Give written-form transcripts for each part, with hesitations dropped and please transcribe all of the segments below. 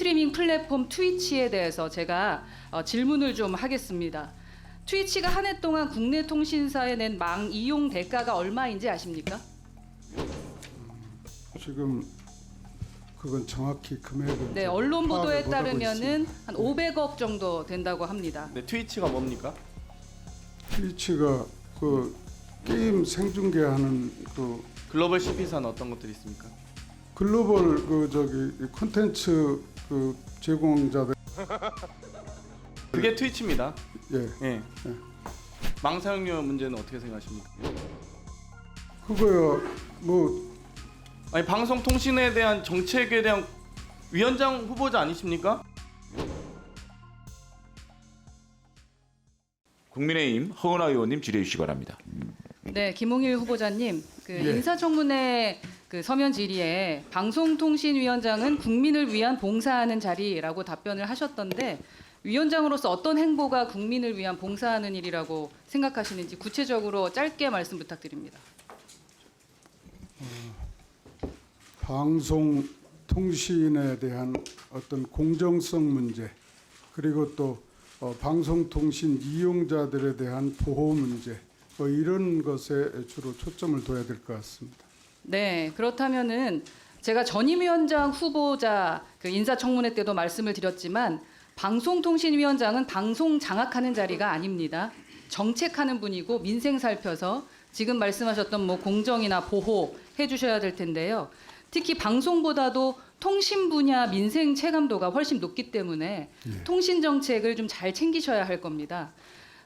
스트리밍 플랫폼 트위치에 대해서 제가 질문을 좀 하겠습니다. 트위치가 한 해 동안 국내 통신사에 낸 망 이용 대가가 얼마인지 아십니까? 지금 그건 정확히 금액은 네, 언론 보도에 파악을 못하고 따르면은 있습니다. 한 500억 정도 된다고 합니다. 네, 트위치가 뭡니까? 트위치가 그 게임 생중계하는 그 글로벌 CP사는 어떤 것들이 있습니까? 글로벌 그 저기 콘텐츠 그 제공자들 그게 트위치입니다. 예 예. 망 사용료 문제는 어떻게 생각하십니까? 그거요 뭐 아니 방송통신에 대한 정책에 대한 위원장 후보자 아니십니까? 국민의힘 허은하 의원님 질의해 주시기 바랍니다. 네, 김홍일 후보자님, 예. 인사청문회 서면 질의에 방송통신위원장은 국민을 위한 봉사하는 자리라고 답변을 하셨던데 위원장으로서 어떤 행보가 국민을 위한 봉사하는 일이라고 생각하시는지 구체적으로 짧게 말씀 부탁드립니다. 방송 통신에 대한 어떤 공정성 문제 그리고 또 방송통신 이용자들에 대한 보호 문제 뭐 이런 것에 주로 초점을 둬야 될 것 같습니다. 네, 그렇다면은 제가 전임 위원장 후보자 인사청문회 때도 말씀을 드렸지만 방송통신위원장은 방송 장악하는 자리가 아닙니다. 정책하는 분이고 민생 살펴서 지금 말씀하셨던 뭐 공정이나 보호 해주셔야 될 텐데요. 특히 방송보다도 통신 분야 민생 체감도가 훨씬 높기 때문에 통신 정책을 좀 잘 챙기셔야 할 겁니다.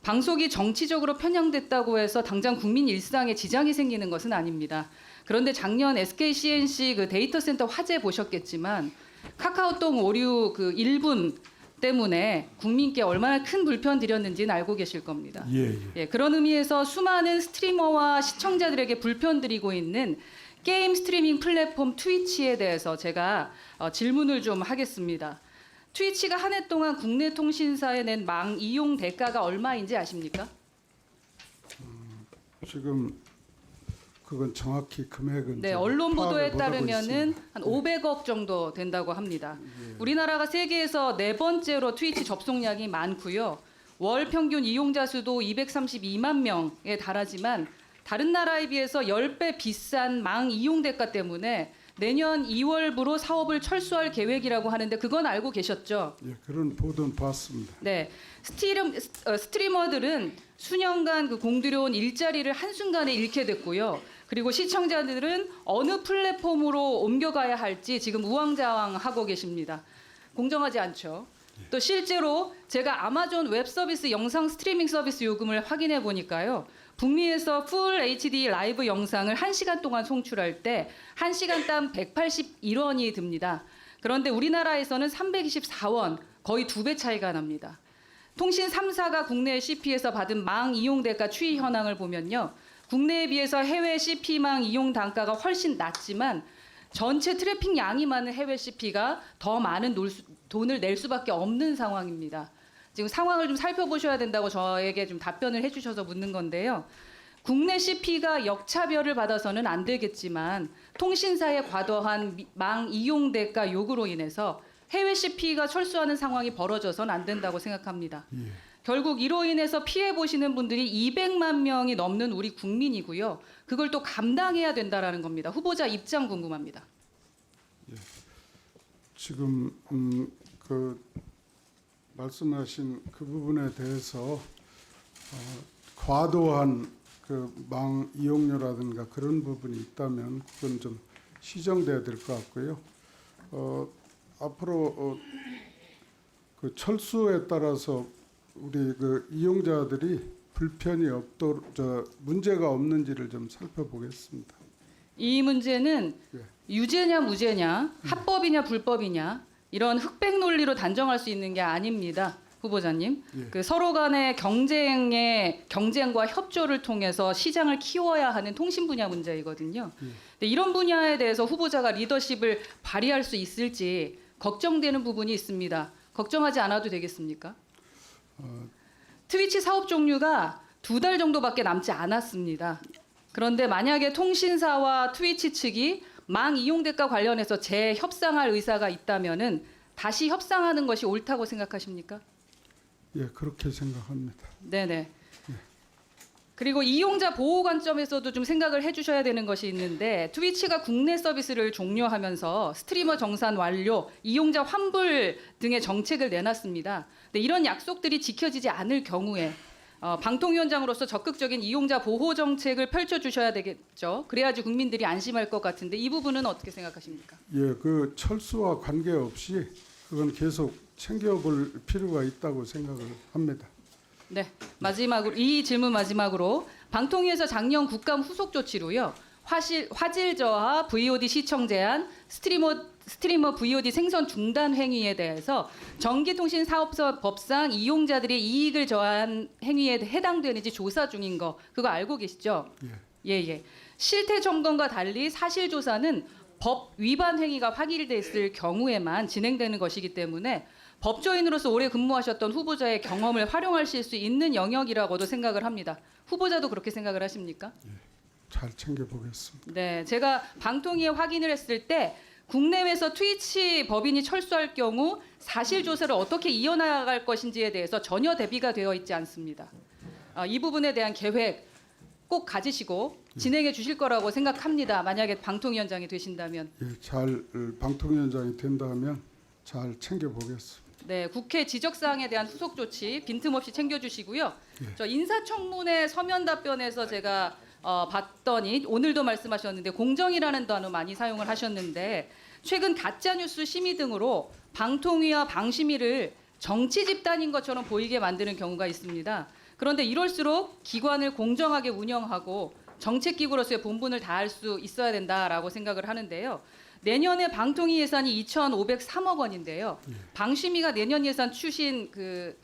방송이 정치적으로 편향됐다고 해서 당장 국민 일상에 지장이 생기는 것은 아닙니다. 그런데 작년 SK CNC 데이터 센터 화재 보셨겠지만 카카오톡 오류 1분 때문에 국민께 얼마나 큰 불편 드렸는지는 알고 계실 겁니다. 예, 그런 의미에서 수많은 스트리머와 시청자들에게 불편 드리고 있는 게임 스트리밍 플랫폼 트위치에 대해서 제가 질문을 좀 하겠습니다. 트위치가 한 해 동안 국내 통신사에 낸 망 이용 대가가 얼마인지 아십니까? 지금 그건 정확히 금액은 네, 좀 언론 보도에 파악을 못하고 따르면은 있습니다. 한 500억 정도 된다고 합니다. 우리나라가 세계에서 네 번째로 트위치 접속량이 많고요. 월 평균 이용자 수도 232만 명에 달하지만 다른 나라에 비해서 10배 비싼 망 이용 대가 때문에 내년 2월부로 사업을 철수할 계획이라고 하는데 그건 알고 계셨죠? 예, 그런 보도는 봤습니다. 네, 스트리머들은 수년간 공들여온 일자리를 한순간에 잃게 됐고요. 그리고 시청자들은 어느 플랫폼으로 옮겨가야 할지 지금 우왕좌왕하고 계십니다. 공정하지 않죠. 또 실제로 제가 아마존 웹 서비스 영상 스트리밍 서비스 요금을 확인해 보니까요. 북미에서 풀 HD 라이브 영상을 1시간 동안 송출할 때 1시간당 181원이 듭니다. 그런데 우리나라에서는 324원, 거의 2배 차이가 납니다. 통신 3사가 국내 CP에서 받은 망 이용 대가 추이 현황을 보면요. 국내에 비해서 해외 CP망 이용 단가가 훨씬 낮지만 전체 트래픽 양이 많은 해외 CP가 더 많은 돈을 낼 수밖에 없는 상황입니다. 지금 상황을 좀 살펴보셔야 된다고 저에게 좀 답변을 해주셔서 묻는 건데요. 국내 CP가 역차별을 받아서는 안 되겠지만 통신사의 과도한 망 이용 대가 요구로 인해서 해외 CP가 철수하는 상황이 벌어져서는 안 된다고 생각합니다. 결국 이로 인해서 피해 보시는 분들이 200만 명이 넘는 우리 국민이고요. 그걸 또 감당해야 된다라는 겁니다. 후보자 입장 궁금합니다. 지금 그 말씀하신 그 부분에 대해서 과도한 그 망 이용료라든가 그런 부분이 있다면 그건 좀 시정돼야 될 것 같고요. 앞으로 그 철수에 따라서 우리 그 이용자들이 불편이 없도록 문제가 없는지를 좀 살펴보겠습니다. 이 문제는 예. 유죄냐 무죄냐, 합법이냐 불법이냐 이런 흑백 논리로 단정할 수 있는 게 아닙니다. 후보자님. 예. 서로 간의 경쟁과 협조를 통해서 시장을 키워야 하는 통신 분야 문제이거든요. 근데 이런 분야에 대해서 후보자가 리더십을 발휘할 수 있을지 걱정되는 부분이 있습니다. 걱정하지 않아도 되겠습니까? 트위치 사업 종류가 2달 정도밖에 남지 않았습니다. 그런데 만약에 통신사와 트위치 측이 망 이용 대가 관련해서 재협상할 의사가 있다면은 다시 협상하는 것이 옳다고 생각하십니까? 예, 그렇게 생각합니다. 네네. 그리고 이용자 보호 관점에서도 좀 생각을 해주셔야 되는 것이 있는데 트위치가 국내 서비스를 종료하면서 스트리머 정산 완료, 이용자 환불 등의 정책을 내놨습니다. 근데 이런 약속들이 지켜지지 않을 경우에 방통위원장으로서 적극적인 이용자 보호 정책을 펼쳐주셔야 되겠죠. 그래야지 국민들이 안심할 것 같은데 이 부분은 어떻게 생각하십니까? 예, 그 철수와 관계없이 그건 계속 챙겨볼 필요가 있다고 생각을 합니다. 네, 마지막으로 이 질문 마지막으로 방통위에서 작년 국감 후속 조치로요. 화질 저하, VOD 시청 제한, 스트리머 VOD 생선 중단 행위에 대해서 전기통신사업법상 이용자들의 이익을 저한 행위에 해당되는지 조사 중인 거 그거 알고 계시죠? 예. 실태 점검과 달리 사실 조사는 법 위반 행위가 확인됐을 경우에만 진행되는 것이기 때문에 법조인으로서 오래 근무하셨던 후보자의 경험을 활용하실 수 있는 영역이라고도 생각을 합니다. 후보자도 그렇게 생각을 하십니까? 잘 챙겨보겠습니다. 네, 제가 방통위에 확인을 했을 때 국내외에서 트위치 법인이 철수할 경우 사실 조사를 어떻게 이어나갈 것인지에 대해서 전혀 대비가 되어 있지 않습니다. 이 부분에 대한 계획 꼭 가지시고 진행해 주실 거라고 생각합니다. 만약에 방통위원장이 되신다면. 예, 잘 방통위원장이 된다면 잘 챙겨보겠습니다. 네, 국회 지적사항에 대한 후속 조치 빈틈없이 챙겨주시고요. 저 인사청문회 서면 답변에서 제가 봤더니 오늘도 말씀하셨는데 공정이라는 단어 많이 사용을 하셨는데 최근 가짜뉴스 심의 등으로 방통위와 방심위를 정치 집단인 것처럼 보이게 만드는 경우가 있습니다. 그런데 이럴수록 기관을 공정하게 운영하고 정책기구로서의 본분을 다할 수 있어야 된다라고 생각을 하는데요. 내년에 방통위 예산이 2,503억 원인데요. 방심위가 내년 예산 주신 그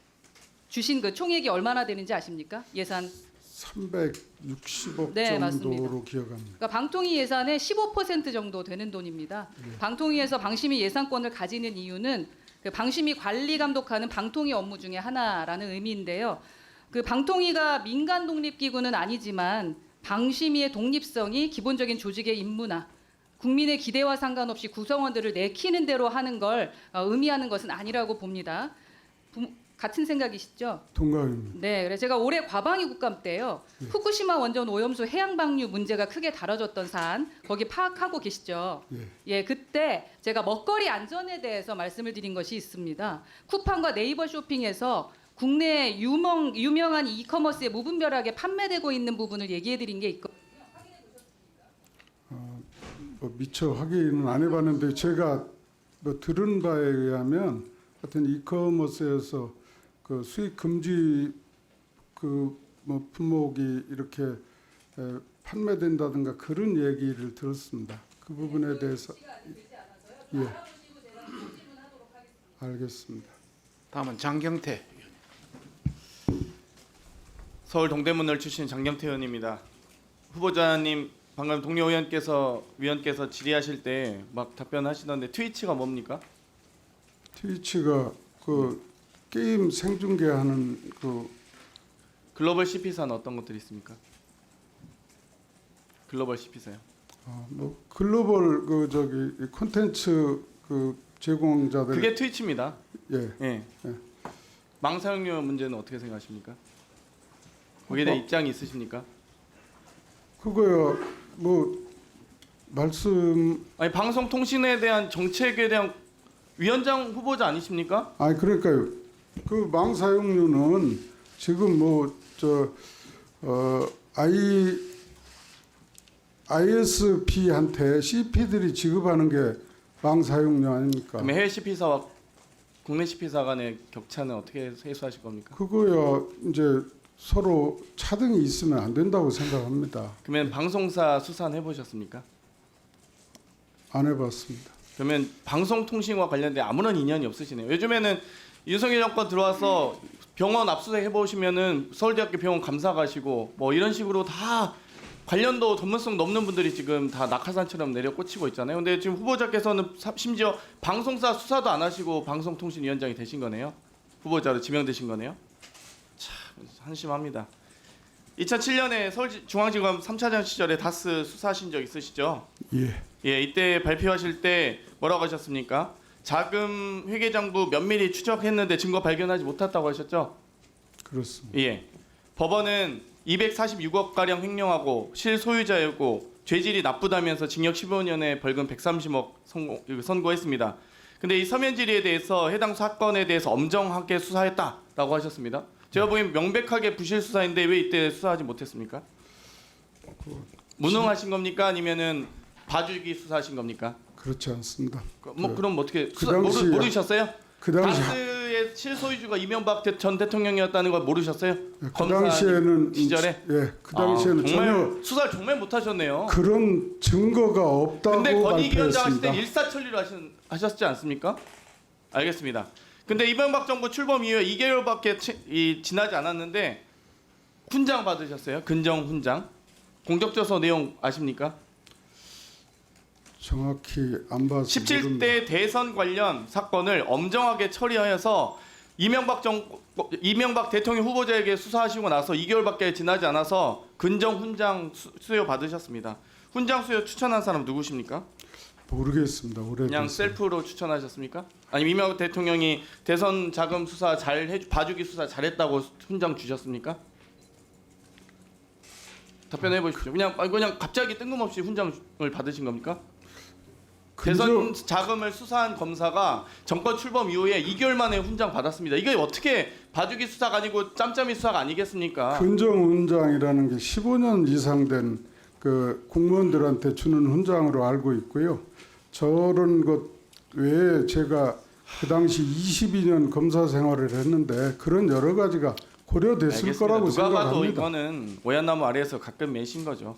총액이 얼마나 되는지 아십니까? 예산 360억 네, 정도로 맞습니다. 기억합니다. 그러니까 방통위 예산의 15% 정도 되는 돈입니다. 방통위에서 방심위 예산권을 가지는 이유는 그 방심위 관리 감독하는 방통위 업무 중에 하나라는 의미인데요. 그 방통위가 민간 독립기구는 아니지만 방심위의 독립성이 기본적인 조직의 임무나 국민의 기대와 상관없이 구성원들을 내키는 대로 하는 걸 의미하는 것은 아니라고 봅니다. 같은 생각이시죠? 동감입니다. 네, 그래서 제가 올해 과방위 국감 때요. 후쿠시마 원전 오염수 해양 방류 문제가 크게 다뤄졌던 사안 거기 파악하고 계시죠? 예, 그때 제가 먹거리 안전에 대해서 말씀을 드린 것이 있습니다. 쿠팡과 네이버 쇼핑에서 국내 유명한 이커머스에 무분별하게 판매되고 있는 부분을 얘기해 드린 게 있거든요. 미처 확인은 안 해봤는데 제가 들은 바에 의하면 하여튼 이커머스에서 그 수익 금지 품목이 이렇게 판매된다든가 그런 얘기를 들었습니다. 그 부분에 대해서 예, 알겠습니다. 다음은 장경태. 서울 동대문을 출신 장경태 의원입니다. 후보자님 방금 동료 위원께서 질의하실 때 막 답변하시던데 트위치가 뭡니까? 트위치가 그 게임 생중계하는 그 글로벌 CP사는 어떤 것들이 있습니까? 글로벌 CP사요. 글로벌 콘텐츠 제공자들 그게 트위치입니다. 예. 예. 망 사용료 문제는 어떻게 생각하십니까? 거기에 대한 입장이 있으십니까? 그거요 말씀 아니 방송통신에 대한 정책에 대한 위원장 후보자 아니십니까? 그러니까요. 그 망 사용료는 지금 ISP한테 CP들이 지급하는 게 망 사용료 아닙니까? 그럼 해외 CP사와 국내 CP사 간의 격차는 어떻게 해소하실 겁니까? 그거야 이제 서로 차등이 있으면 안 된다고 생각합니다. 그러면 방송사 수사는 해보셨습니까? 안 해봤습니다. 그러면 방송통신과 관련된 아무런 인연이 없으시네요. 요즘에는 윤석열 정권 들어와서 병원 압수수색 해보시면은 서울대학교 병원 감사 가시고 뭐 이런 식으로 다 관련도 전문성 넘는 분들이 지금 다 낙하산처럼 내려 꽂히고 있잖아요. 근데 지금 후보자께서는 심지어 방송사 수사도 안 하시고 방송통신위원장이 되신 거네요. 후보자로 지명되신 거네요. 참 한심합니다. 2007년에 서울중앙지검 3차장 시절에 다스 수사하신 적 있으시죠? 예. 예, 이때 발표하실 때 뭐라고 하셨습니까? 자금 회계장부 면밀히 추적했는데 증거 발견하지 못했다고 하셨죠? 그렇습니다. 예. 법원은 246억 가량 횡령하고 실소유자였고 죄질이 나쁘다면서 징역 15년에 벌금 130억 선고했습니다. 근데 이 서면 질의에 대해서 해당 사건에 대해서 엄정하게 수사했다라고 하셨습니다. 제가 보기엔 명백하게 부실 수사인데 왜 이때 수사하지 못했습니까? 무능하신 겁니까? 아니면은 봐주기 수사하신 겁니까? 그렇지 않습니다. 그럼 어떻게 그 당시- 모르셨어요? 그 당시 가스의 실소유주가 이명박 전 대통령이었다는 걸 모르셨어요? 그 검사님 당시에는 시절에? 그 당시에는 정말 전혀 수사를 정말 못하셨네요. 그런 증거가 없다고 근데 권익위원장 하실 발표했습니다. 때 일사천리로 하셨지 않습니까? 알겠습니다. 근데 이명박 정부 출범 이후에 2개월밖에 지나지 않았는데 훈장 받으셨어요? 근정 훈장. 공적조서 내용 아십니까? 정확히 안 봐서 모릅니다. 17대 대선 관련 사건을 엄정하게 처리하여서 이명박 대통령 후보자에게 수사하시고 나서 2개월밖에 지나지 않아서 근정 훈장 수여 받으셨습니다. 훈장 수여 추천한 사람 누구십니까? 모르겠습니다. 오래돼서. 그냥 셀프로 추천하셨습니까? 아니면 이명박 대통령이 대선 자금 수사 봐주기 수사 잘했다고 훈장 주셨습니까? 답변해 보십시오. 그냥 갑자기 뜬금없이 훈장을 받으신 겁니까? 대선 자금을 수사한 검사가 정권 출범 이후에 2개월 만에 훈장 받았습니다. 이게 어떻게 봐주기 수사가 아니고 짬짬이 수사가 아니겠습니까? 근정 훈장이라는 게 15년 이상 된 그 공무원들한테 주는 훈장으로 알고 있고요. 저런 것 외에 제가 그 당시 22년 검사 생활을 했는데 그런 여러 가지가 고려됐을 알겠습니다. 거라고 누가 봐도 생각합니다. 이거는 오얏나무 아래에서 가끔 매신 거죠.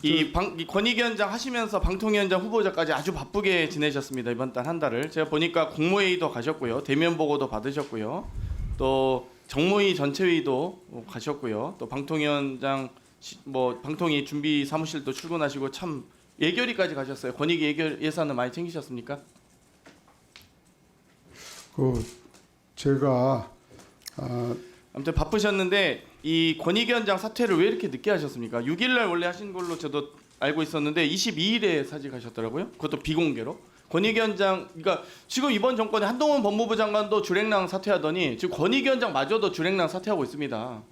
이 권익위원장 하시면서 방통위원장 후보자까지 아주 바쁘게 지내셨습니다. 이번 달 한 달을 제가 보니까 국무회의도 가셨고요, 대면 보고도 받으셨고요, 또 정무위 전체회의도 가셨고요, 또 방통위원장 방통위 준비 사무실도 출근하시고 참 예결위까지 가셨어요. 권익위 예결 예산은 많이 챙기셨습니까? 제가 아무튼 바쁘셨는데 이 권익위원장 사퇴를 왜 이렇게 늦게 하셨습니까? 6일 날 원래 하신 걸로 저도 알고 있었는데 22일에 사직하셨더라고요. 그것도 비공개로. 권익위원장, 그러니까 지금 이번 정권에 한동훈 법무부 장관도 주랭랑 사퇴하더니 지금 권익위원장마저도 주랭랑 사퇴하고 있습니다.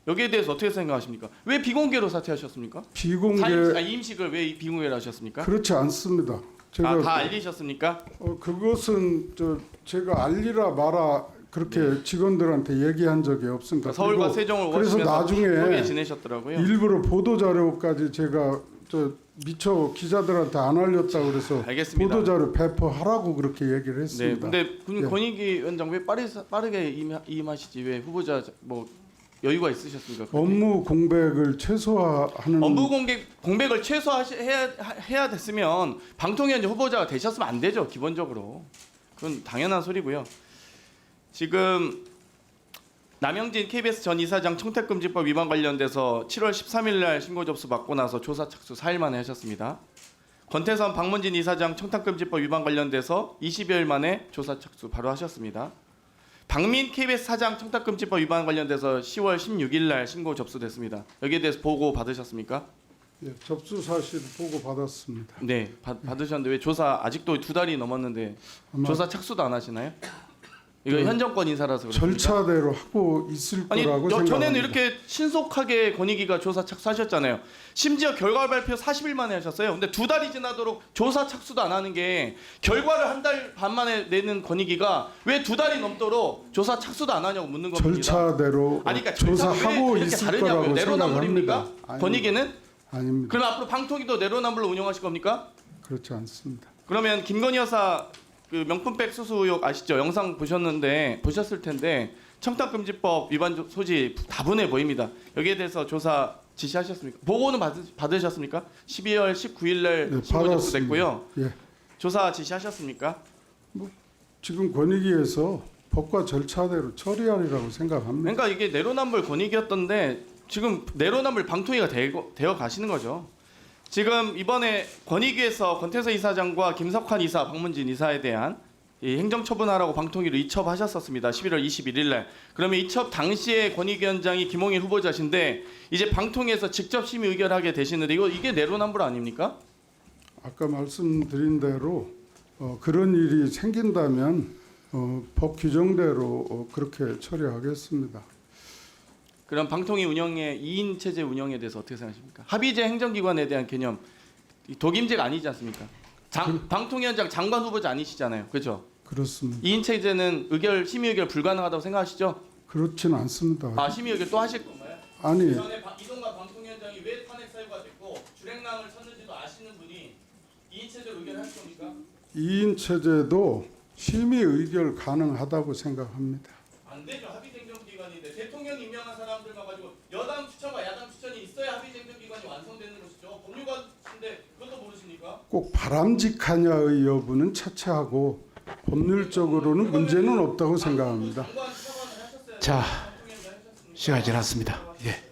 여기에 대해서 어떻게 생각하십니까? 왜 비공개로 사퇴하셨습니까? 임식을 왜 비공개로 하셨습니까? 그렇지 않습니다. 제가 다 알리셨습니까? 그것은 제가 알리라 마라 그렇게 직원들한테 얘기한 적이 없습니다. 서울과 그리고 세종을 그래서 오시면서 나중에 편하게 지내셨더라고요. 일부러 보도 자료까지 제가 미처 기자들한테 안 알렸다고 그래서 알겠습니다. 보도 자료 배포하라고 그렇게 얘기를 네, 했습니다. 근데 예. 권익위원장 왜 빠르게 임하시지? 왜 후보자 여유가 있으셨습니까? 그때? 업무 공백을 최소화하는 업무 공백을 최소화해야 됐으면 방통위원장 후보자가 되셨으면 안 되죠. 기본적으로 그건 당연한 소리고요. 지금 남영진 KBS 전 이사장 청탁금지법 위반 관련돼서 7월 13일 날 신고 접수 받고 나서 조사 착수 4일 만에 하셨습니다. 권태선 박문진 이사장 청탁금지법 위반 관련돼서 20여일 만에 조사 착수 바로 하셨습니다. 박민 KBS 사장 청탁금지법 위반 관련돼서 10월 16일 날 신고 접수됐습니다. 여기에 대해서 보고 받으셨습니까? 예, 접수 사실 보고 받았습니다. 네, 받으셨는데 왜 조사 아직도 2달이 넘었는데 아마 조사 착수도 안 하시나요? 이거 현 정권 인사라서 그렇습니까? 절차대로 하고 있을 아니 거라고 생각합니다. 전에는 이렇게 신속하게 권익위가 조사 착수하셨잖아요. 심지어 결과 발표 40일 만에 하셨어요. 근데 2달이 지나도록 조사 착수도 안 하는 게 결과를 한 달 반 만에 내는 권익위가 왜 2달이 넘도록 조사 착수도 안 하냐고 묻는 겁니다. 절차대로 아니 그러니까 절차가 왜 조사하고 그렇게 있을 다르냐고요. 거라고 내로남불입니까? 생각합니다. 권익위는? 아닙니다. 그럼 앞으로 방통위도 내로남불로 운영하실 겁니까? 그렇지 않습니다. 그러면 김건희 여사 그 명품백 수수 의혹 아시죠? 영상 보셨을 텐데 청탁금지법 위반 소지 다분해 보입니다. 여기에 대해서 조사 지시하셨습니까? 보고는 받으셨습니까? 12월 19일 날 네, 신고 접수됐고요. 예. 조사 지시하셨습니까? 지금 권익위에서 법과 절차대로 처리하리라고 생각합니다. 그러니까 이게 내로남불 권익이었던데 지금 내로남불 방통위가 되어 가시는 거죠. 지금 이번에 권익위에서 권태서 이사장과 김석환 이사, 박문진 이사에 대한 이 행정처분하라고 방통위로 이첩하셨었습니다. 11월 21일 날. 그러면 이첩 당시에 권익위원장이 김홍일 후보자신데 이제 방통위에서 직접 심의 의결하게 되시는데 이게 내로남불 아닙니까? 아까 말씀드린 대로 그런 일이 생긴다면 법 규정대로 그렇게 처리하겠습니다. 그럼 방통위 운영의 2인 체제 운영에 대해서 어떻게 생각하십니까? 합의제 행정기관에 대한 개념, 이 독임제가 아니지 않습니까? 방통위원장 장관 후보자 아니시잖아요, 그렇죠? 그렇습니다. 2인 체제는 심의 의결 불가능하다고 생각하시죠? 그렇지는 않습니다. 아, 심의 의결 또 하실 건가요? 아니, 전에 이동관 방통위원장이 왜 탄핵 사유가 됐고 주랭랑을 쳤는지도 아시는 분이 2인 체제로 의결하실 겁니까? 2인 체제도 심의 의결 가능하다고 생각합니다. 안 되죠. 합의제 행정기관인데 대통령 임명한 사람들만 가지고 여당 추천과 야당 추천이 있어야 합의제 행정기관이 완성되는 것이죠. 법률가인데 그것도 모르십니까? 꼭 바람직하냐의 여부는 차치하고 법률적으로는 문제는 없다고 생각합니다. 장관 차관을 하셨어야 자, 대통령이 하셨습니다. 시간이 지났습니다. 예.